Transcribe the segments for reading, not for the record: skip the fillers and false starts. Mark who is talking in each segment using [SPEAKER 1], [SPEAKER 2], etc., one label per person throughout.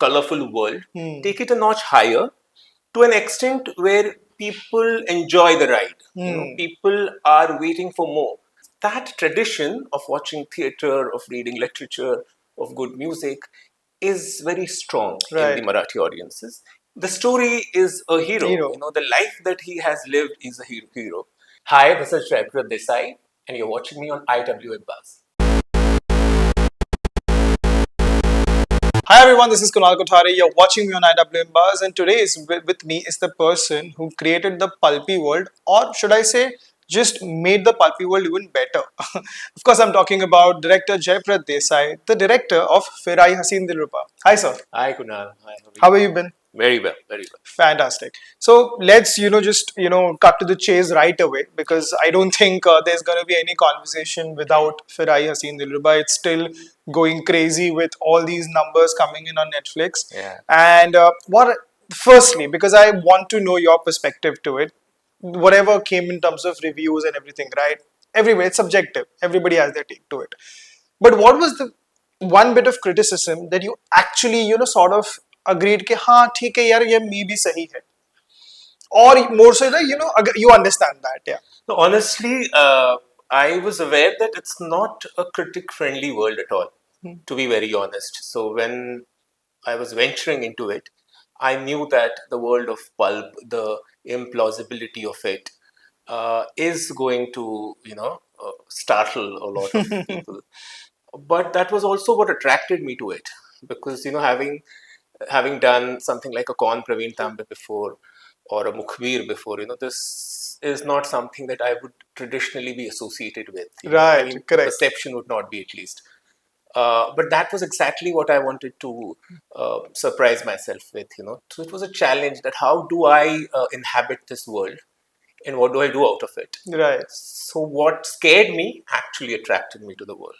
[SPEAKER 1] colorful world, take it a notch higher to an extent where people enjoy the ride. People are waiting for more. That tradition of watching theatre, of reading literature, of good music is very strong in the Marathi audiences. The story is a hero. The life that he has lived is a hero. Hi, this is Jayprad Desai, and you're watching me on IWMBuzz.
[SPEAKER 2] Hi everyone, this is Kunal Kothari. You're watching me on IWMBuzz, and today with me is the person who created the pulpy world, or should I say, just made the pulpy world even better. Of course, I'm talking about director Jayprad Desai, the director of Phir Aayi Hasseen Dillruba. Hi, sir.
[SPEAKER 1] Hi, Kunal. Hi.
[SPEAKER 2] How have you been?
[SPEAKER 1] Very well, very well.
[SPEAKER 2] Fantastic. So let's, just cut to the chase right away, because I don't think there's going to be any conversation without Phir Aayi Hasseen Dillruba. It's still going crazy with all these numbers coming in on Netflix.
[SPEAKER 1] Yeah.
[SPEAKER 2] And firstly, because I want to know your perspective to it, whatever came in terms of reviews and everything, right? Everywhere, it's subjective. Everybody has their take to it. But what was the one bit of criticism that you actually, sort of agreed कि हाँ ठीक है यार ये मे भी सही है, or more so that you understand that? Yeah.
[SPEAKER 1] So honestly, I was aware that it's not a critic-friendly world at all, to be very honest. So when I was venturing into it, I knew that the world of pulp, the implausibility of it, is going to startle a lot of people. But that was also what attracted me to it, because having done something like a Kaun Hai Pravin Tambe before, or a Mukhbir before, this is not something that I would traditionally be associated with.
[SPEAKER 2] Right, correct.
[SPEAKER 1] Perception would not be, at least. But that was exactly what I wanted to surprise myself with. So it was a challenge that how do I inhabit this world, and what do I do out of it?
[SPEAKER 2] Right.
[SPEAKER 1] So what scared me actually attracted me to the world.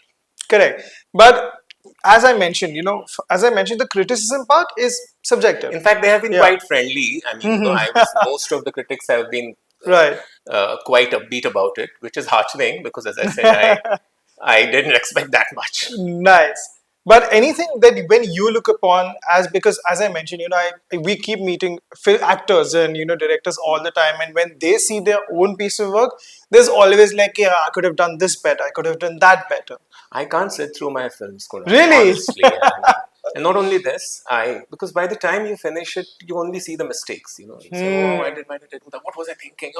[SPEAKER 2] Correct. But as I mentioned, the criticism part is subjective.
[SPEAKER 1] In fact, they have been quite friendly. I mean, most of the critics have been quite upbeat about it, which is heartening, because as I said, I didn't expect that much.
[SPEAKER 2] Nice. But anything that when you look upon because as I mentioned, we keep meeting actors and directors all the time, and when they see their own piece of work, there's always like, yeah, I could have done this better, I could have done that better.
[SPEAKER 1] I can't sit through my films, Kunal,
[SPEAKER 2] really?
[SPEAKER 1] Honestly. And not only this, because by the time you finish it, you only see the mistakes. You say, oh, why did I do that? What was I thinking?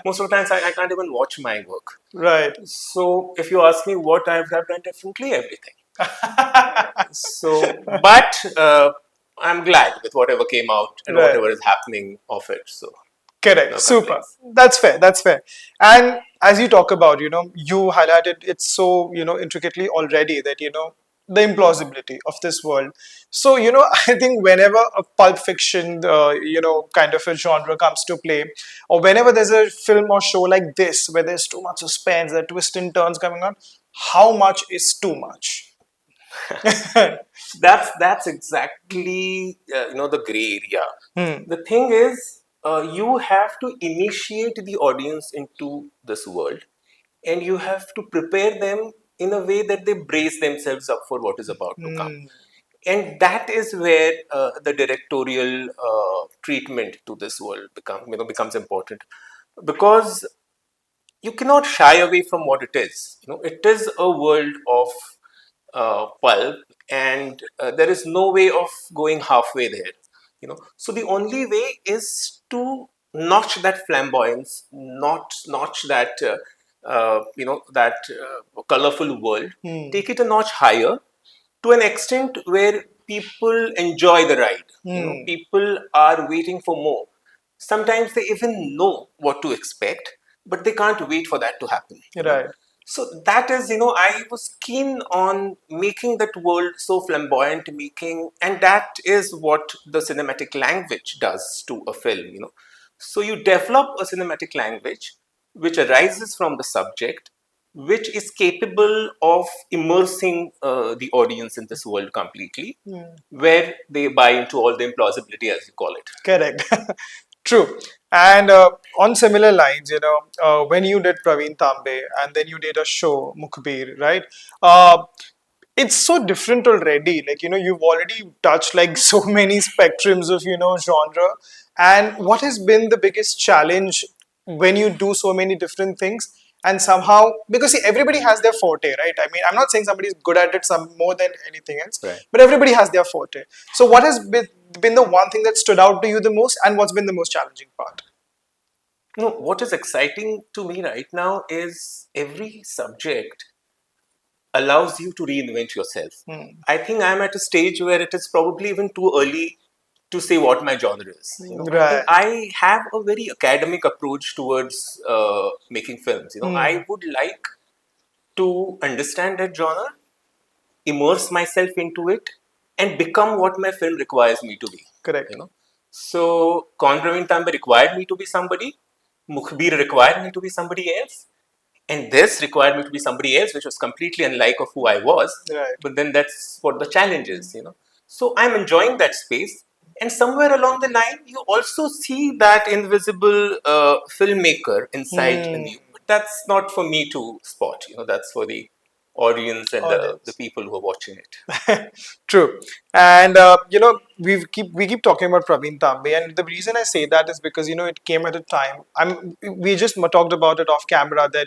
[SPEAKER 1] Most of the times I can't even watch my work.
[SPEAKER 2] Right.
[SPEAKER 1] So if you ask me what I've done differently, everything. But I'm glad with whatever came out and whatever is happening of it. So
[SPEAKER 2] correct. No, super. That's fair. That's fair. And as you talk about, you highlighted it so, intricately already that, the implausibility of this world. So, I think whenever a pulp fiction, kind of a genre comes to play, or whenever there's a film or show like this, where there's too much suspense, there are twists and turns coming on, how much is too much?
[SPEAKER 1] That's exactly, the gray area. The thing is, you have to initiate the audience into this world, and you have to prepare them in a way that they brace themselves up for what is about to come. And that is where the directorial treatment to this world becomes important, because you cannot shy away from what it is. It is a world of pulp, and there is no way of going halfway there. So the only way is to notch that flamboyance, notch that colorful world, take it a notch higher to an extent where people enjoy the ride. People are waiting for more. Sometimes they even know what to expect, but they can't wait for that to happen.
[SPEAKER 2] Right.
[SPEAKER 1] So that is, I was keen on making that world so flamboyant, and that is what the cinematic language does to a film. So you develop a cinematic language which arises from the subject, which is capable of immersing the audience in this world completely, where they buy into all the implausibility, as you call it.
[SPEAKER 2] Correct. True. And on similar lines, when you did Pravin Tambe and then you did a show, Mukhbir, right? it's so different already. Like, you've already touched like so many spectrums of, genre. And what has been the biggest challenge when you do so many different things? And somehow, because see, everybody has their forte, right? I mean, I'm not saying somebody's good at it some more than anything else,
[SPEAKER 1] Right.
[SPEAKER 2] but everybody has their forte. So, what has been the one thing that stood out to you the most, and what's been the most challenging part?
[SPEAKER 1] No, what is exciting to me right now is every subject allows you to reinvent yourself. I think I'm at a stage where it is probably even too early to say what my genre is. I think
[SPEAKER 2] Right.
[SPEAKER 1] I have a very academic approach towards making films. I would like to understand that genre, immerse myself into it, and become what my film requires me to be.
[SPEAKER 2] Correct.
[SPEAKER 1] So Kaun Hai Pravin Tambe required me to be somebody. Mukhbir required me to be somebody else. And this required me to be somebody else, which was completely unlike of who I was.
[SPEAKER 2] Right.
[SPEAKER 1] But then that's what the challenge is. So I'm enjoying that space. And somewhere along the line, you also see that invisible filmmaker inside in you. But that's not for me to spot. That's for the audience and the people who are watching it.
[SPEAKER 2] True, and we keep talking about Praveen Tambe, and the reason I say that is because it came at a time. We just talked about it off camera that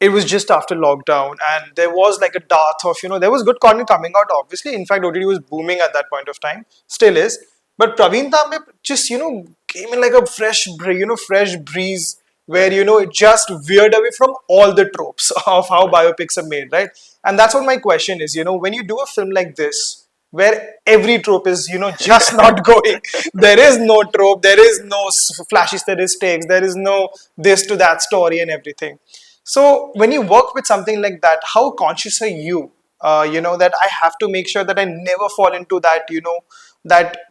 [SPEAKER 2] it was just after lockdown, and there was like a dearth of there was good content coming out. Obviously, in fact, OTT was booming at that point of time, still is. But Praveen Tambe just came in like a fresh breeze where it just veered away from all the tropes of how biopics are made, right? And that's what my question is. When you do a film like this, where every trope is just not going, there is no trope, there is no flashy statistics, there is no this to that story and everything. So when you work with something like that, how conscious are you? That I have to make sure that I never fall into that,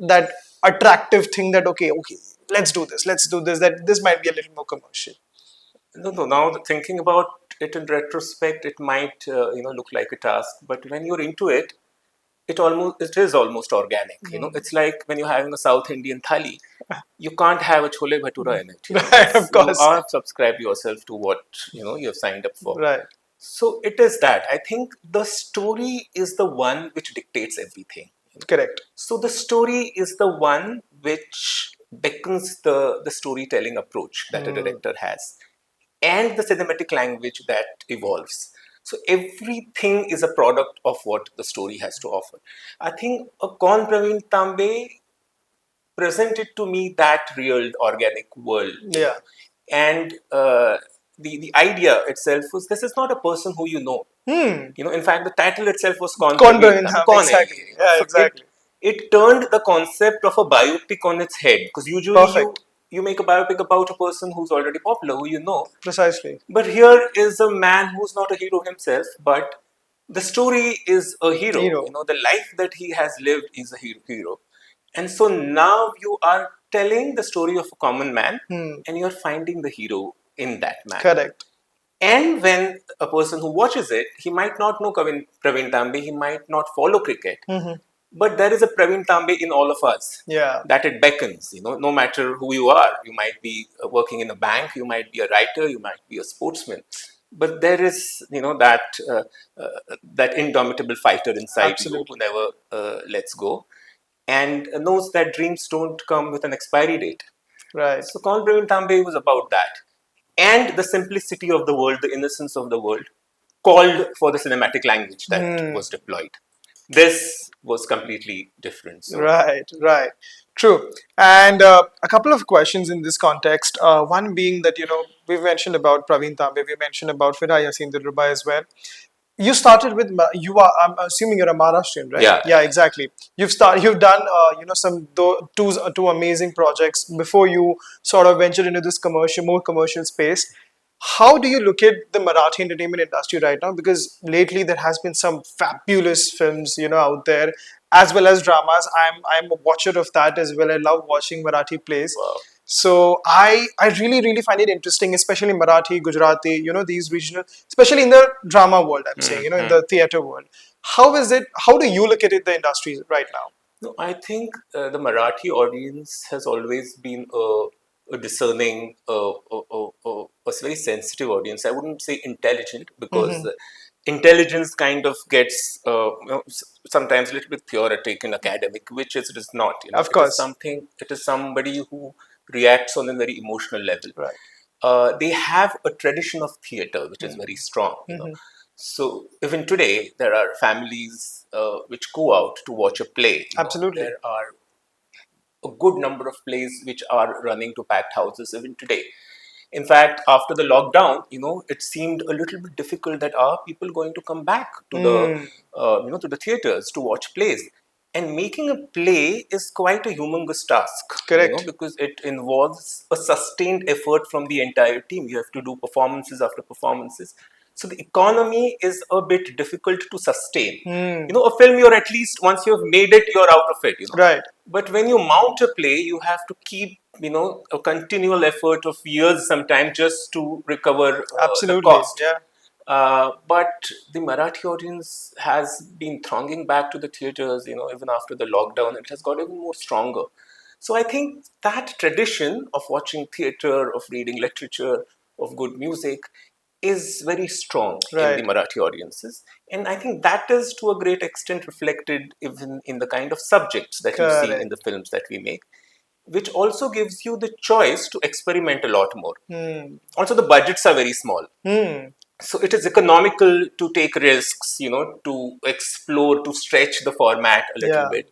[SPEAKER 2] that attractive thing that okay, let's do this. That this might be a little more commercial.
[SPEAKER 1] No. Now thinking about it in retrospect, it might look like a task, but when you're into it, it is almost organic. It's like when you're having a South Indian thali, you can't have a chole bhatura in it.
[SPEAKER 2] Right, of course.
[SPEAKER 1] You are subscribed yourself to what you've signed up for.
[SPEAKER 2] Right.
[SPEAKER 1] So it is that. I think the story is the one which dictates everything.
[SPEAKER 2] Correct.
[SPEAKER 1] So the story is the one which beckons the storytelling approach that a director has, and the cinematic language that evolves. So everything is a product of what the story has to offer. I think a Kaun Pravin Tambe presented to me that real organic world.
[SPEAKER 2] Yeah.
[SPEAKER 1] And the idea itself was, this is not a person who you know. In fact, the title itself was Kaun Pravin Tambe. Kaun hai?
[SPEAKER 2] Exactly. Yeah,
[SPEAKER 1] So
[SPEAKER 2] exactly.
[SPEAKER 1] it turned the concept of a biopic on its head, because usually you make a biopic about a person who's already popular, who you know.
[SPEAKER 2] Precisely.
[SPEAKER 1] But here is a man who's not a hero himself, but the story is a hero. The life that he has lived is a hero. And so now you are telling the story of a common man, and you're finding the hero in that man.
[SPEAKER 2] Correct.
[SPEAKER 1] And when a person who watches it, he might not know Pravin Tambe, he might not follow cricket, but there is a Pravin Tambe in all of us.
[SPEAKER 2] Yeah.
[SPEAKER 1] That it beckons, no matter who you are. You might be working in a bank, you might be a writer, you might be a sportsman. But there is, that indomitable fighter inside
[SPEAKER 2] Absolutely.
[SPEAKER 1] you who never lets go, and knows that dreams don't come with an expiry date.
[SPEAKER 2] Right.
[SPEAKER 1] So Kaun Pravin Tambe was about that. And the simplicity of the world, the innocence of the world, called for the cinematic language that was deployed. This was completely different. So.
[SPEAKER 2] Right. True. And a couple of questions in this context. One being that, we've mentioned about Praveen Tambe, we mentioned about Phir Aayi Hasseen Dillruba as well. You started with I'm assuming you're a Maharashtrian, right?
[SPEAKER 1] Yeah.
[SPEAKER 2] Exactly. You've done two amazing projects before you sort of ventured into this more commercial space. How do you look at the Marathi entertainment industry right now? Because lately there has been some fabulous films, out there, as well as dramas. I'm a watcher of that as well. I love watching Marathi plays.
[SPEAKER 1] Wow.
[SPEAKER 2] So I really find it interesting, especially Marathi, Gujarati, these regional, especially in the drama world, I'm saying, in the theater world. How is it? How do you look at it, the industry right now?
[SPEAKER 1] No, I think the Marathi audience has always been a discerning, a very sensitive audience. I wouldn't say intelligent, because intelligence kind of gets sometimes a little bit theoretic and academic, which it is not.
[SPEAKER 2] Of
[SPEAKER 1] It is
[SPEAKER 2] course.
[SPEAKER 1] something. It is somebody who reacts on a very emotional level.
[SPEAKER 2] Right.
[SPEAKER 1] They have a tradition of theater which is very strong. So even today, there are families which go out to watch a play.
[SPEAKER 2] Absolutely.
[SPEAKER 1] There are a good number of plays which are running to packed houses even today. In fact, after the lockdown, it seemed a little bit difficult that are people going to come back to to the theaters to watch plays. And making a play is quite a humongous task.
[SPEAKER 2] Correct.
[SPEAKER 1] Because it involves a sustained effort from the entire team. You have to do performances after performances. So the economy is a bit difficult to sustain. A film, you're at least once you have made it, you're out of it.
[SPEAKER 2] Right.
[SPEAKER 1] But when you mount a play, you have to keep a continual effort of years sometimes just to recover the cost.
[SPEAKER 2] Yeah.
[SPEAKER 1] But the Marathi audience has been thronging back to the theaters, even after the lockdown. It has got even more stronger. So I think that tradition of watching theater, of reading literature, of good music is very strong in the Marathi audiences. And I think that is to a great extent reflected even in the kind of subjects that you see in the films that we make, which also gives you the choice to experiment a lot more. Also, the budgets are very small. So it is economical to take risks, to explore, to stretch the format a little bit.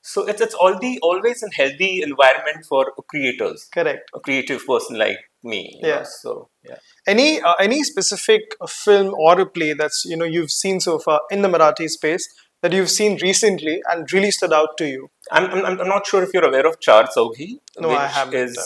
[SPEAKER 1] So it's always a healthy environment for creators.
[SPEAKER 2] Correct.
[SPEAKER 1] A creative person like me. So yeah.
[SPEAKER 2] Any specific film or a play that's you've seen so far in the Marathi space that you've seen recently and really stood out to you?
[SPEAKER 1] I'm not sure if you're aware of Char Saughi,
[SPEAKER 2] No, I haven't.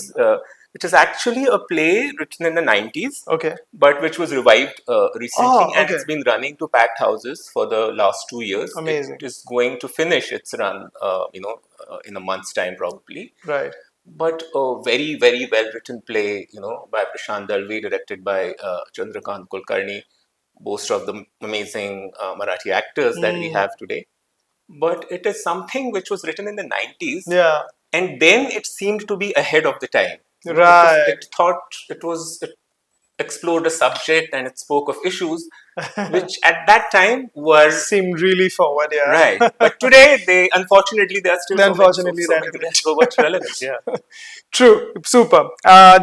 [SPEAKER 1] Which is actually a play written in the 90s,
[SPEAKER 2] Okay.
[SPEAKER 1] but which was revived recently,
[SPEAKER 2] Oh,
[SPEAKER 1] and
[SPEAKER 2] okay.
[SPEAKER 1] it's been running to packed houses for the last 2 years.
[SPEAKER 2] Amazing.
[SPEAKER 1] It is going to finish its run, in a month's time probably.
[SPEAKER 2] Right.
[SPEAKER 1] But a very, very well written play, by Prashant Dalvi, directed by Chandrakant Kulkarni, boast of the amazing Marathi actors that we have today. But it is something which was written in the 90s.
[SPEAKER 2] Yeah.
[SPEAKER 1] And then it seemed to be ahead of the time.
[SPEAKER 2] Right.
[SPEAKER 1] It thought it explored a subject and it spoke of issues which at that time were
[SPEAKER 2] seemed really forward. Yeah.
[SPEAKER 1] Right. But today, unfortunately, they are still
[SPEAKER 2] unfortunately
[SPEAKER 1] so much relevant. Yeah.
[SPEAKER 2] True, super.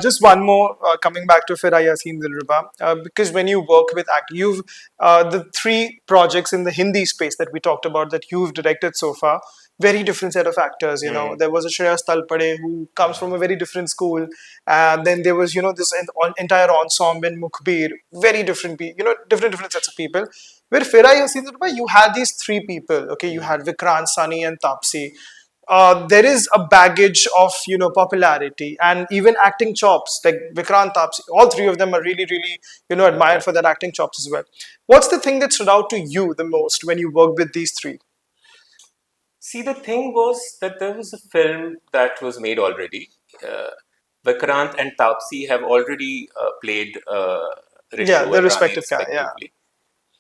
[SPEAKER 2] Just one more coming back to Phir Aayi Hasseen Dillruba, because when you work with acting, you've the three projects in the Hindi space that we talked about that you've directed so far, very different set of actors. There was a Shreyas Talpade who comes from a very different school, and then there was this entire ensemble in Mukhbir, very different different sets of people. Where Phir Aayi Hasseen Dillruba, you had these three people. Okay, you had Vikrant, Sunny, and Tapsi. There is a baggage of popularity and even acting chops like Vikrant Tapsi. All three of them are really really admired for their acting chops as well. What's the thing that stood out to you the most when you worked with these three?
[SPEAKER 1] See, the thing was that there was a film that was made already. Vikrant and Tapsi have already played Rishu
[SPEAKER 2] their
[SPEAKER 1] and Rani
[SPEAKER 2] respective
[SPEAKER 1] respectively.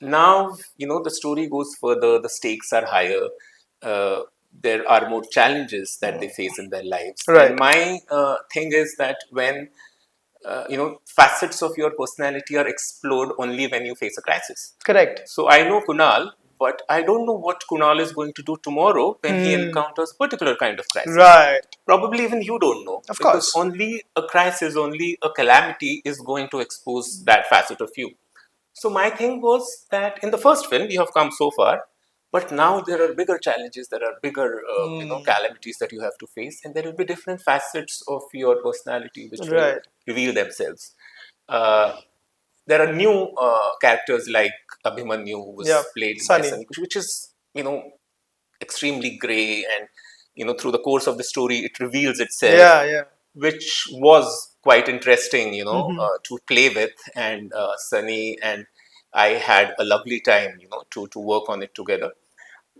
[SPEAKER 1] Now, the story goes further, the stakes are higher, there are more challenges that they face in their lives.
[SPEAKER 2] Right.
[SPEAKER 1] And my thing is that when, facets of your personality are explored only when you face a crisis.
[SPEAKER 2] Correct.
[SPEAKER 1] So I know Kunal, but I don't know what Kunal is going to do tomorrow when he encounters a particular kind of crisis.
[SPEAKER 2] Right.
[SPEAKER 1] Probably even you don't know.
[SPEAKER 2] Of
[SPEAKER 1] because
[SPEAKER 2] course.
[SPEAKER 1] only a crisis, only a calamity is going to expose that facet of you. So my thing was that in the first film, you have come so far, but now there are bigger challenges, there are bigger calamities that you have to face, and there will be different facets of your personality which will reveal themselves. There are new characters like Abhimanyu, who was played by Sunny, which is extremely grey, and through the course of the story, it reveals itself. Which was quite interesting, to play with. And Sunny and I had a lovely time, to work on it together.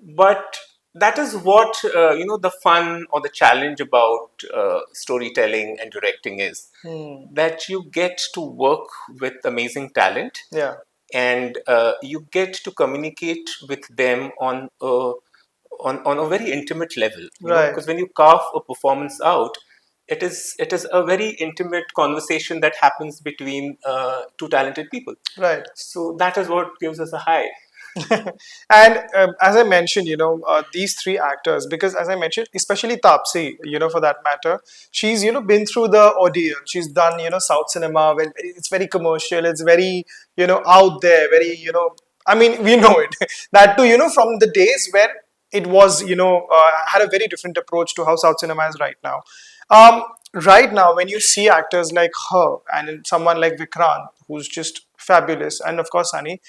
[SPEAKER 1] But that is what, the fun or the challenge about storytelling and directing is. That you get to work with amazing talent.
[SPEAKER 2] Yeah.
[SPEAKER 1] And you get to communicate with them on a very intimate level. Because when you carve a performance out, it is a very intimate conversation that happens between two talented people.
[SPEAKER 2] Right.
[SPEAKER 1] So that is what gives us a high.
[SPEAKER 2] And as I mentioned, these three actors, because as I mentioned, especially Tapsi, for that matter, she's, been through the ordeal. She's done, South cinema. When it's very commercial, it's very, out there, very, I mean, we know it. That too, from the days where it was, had a very different approach to how South cinema is right now. Right now, when you see actors like her and someone like Vikrant, who's just fabulous, and of course, Sunny,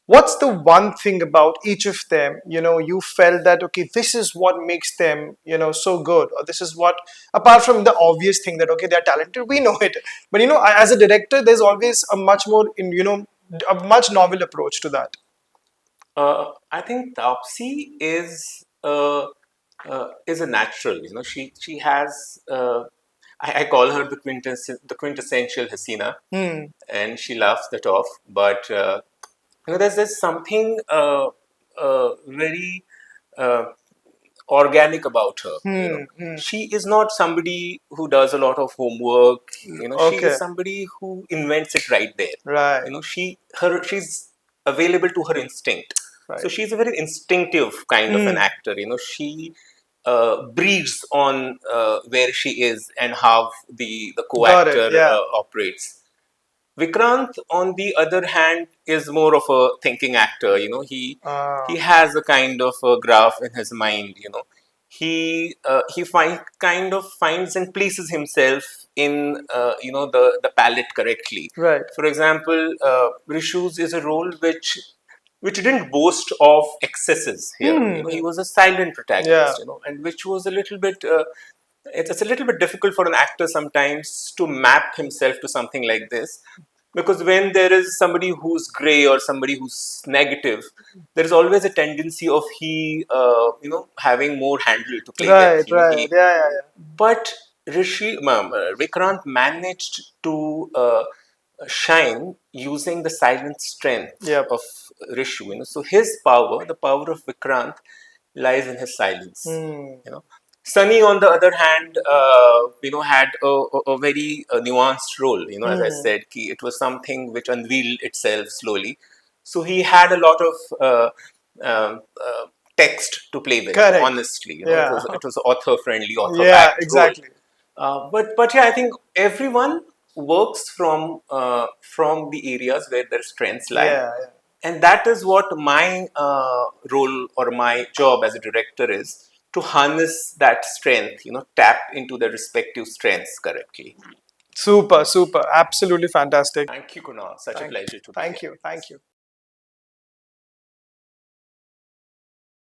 [SPEAKER 2] what's the one thing about each of them, you felt that, okay, this is what makes them, so good, or this is what, apart from the obvious thing that, okay, they're talented, we know it, but, as a director, there's always a much more, a much novel approach to that.
[SPEAKER 1] I think Taupsy is a natural. She has. I call her the quintessential Hasina, and she laughs that off. But there's something very organic about her. She is not somebody who does a lot of homework. She
[SPEAKER 2] Okay.
[SPEAKER 1] is somebody who invents it right there.
[SPEAKER 2] Right.
[SPEAKER 1] She's available to her instinct.
[SPEAKER 2] Right.
[SPEAKER 1] So she's a very instinctive kind of an actor. She breathes on where she is and how the
[SPEAKER 2] Got it,
[SPEAKER 1] co-actor
[SPEAKER 2] yeah.
[SPEAKER 1] operates. Vikrant, on the other hand, is more of a thinking actor. He has a kind of a graph in his mind. He kind of finds and places himself in the palette correctly.
[SPEAKER 2] Right.
[SPEAKER 1] For example, Rishu's is a role which didn't boast of excesses here. He was a silent protagonist.
[SPEAKER 2] Yeah.
[SPEAKER 1] And which was a little bit. It's a little bit difficult for an actor sometimes to map himself to something like this, because when there is somebody who's gray or somebody who's negative, there is always a tendency of he having more handle to play
[SPEAKER 2] Right,
[SPEAKER 1] with.
[SPEAKER 2] right. Yeah.
[SPEAKER 1] But Vikrant managed to shine using the silent strength
[SPEAKER 2] Yep.
[SPEAKER 1] of Rishu. So his power, the power of Vikrant, lies in his silence. Sunny, on the other hand, had a very nuanced role. As I said, it was something which unveiled itself slowly. So he had a lot of text to play with.
[SPEAKER 2] Correct.
[SPEAKER 1] Honestly,
[SPEAKER 2] Yeah.
[SPEAKER 1] it was author friendly, author
[SPEAKER 2] Yeah,
[SPEAKER 1] backed
[SPEAKER 2] exactly.
[SPEAKER 1] role. But yeah, I think everyone works from the areas where their strengths lie.
[SPEAKER 2] Yeah, yeah.
[SPEAKER 1] And that is what my role or my job as a director is, to harness that strength, tap into their respective strengths correctly.
[SPEAKER 2] Super, super. Absolutely fantastic.
[SPEAKER 1] Thank you, Kunal. Such a
[SPEAKER 2] Thank,
[SPEAKER 1] pleasure to be
[SPEAKER 2] thank
[SPEAKER 1] here.
[SPEAKER 2] you. Thank you.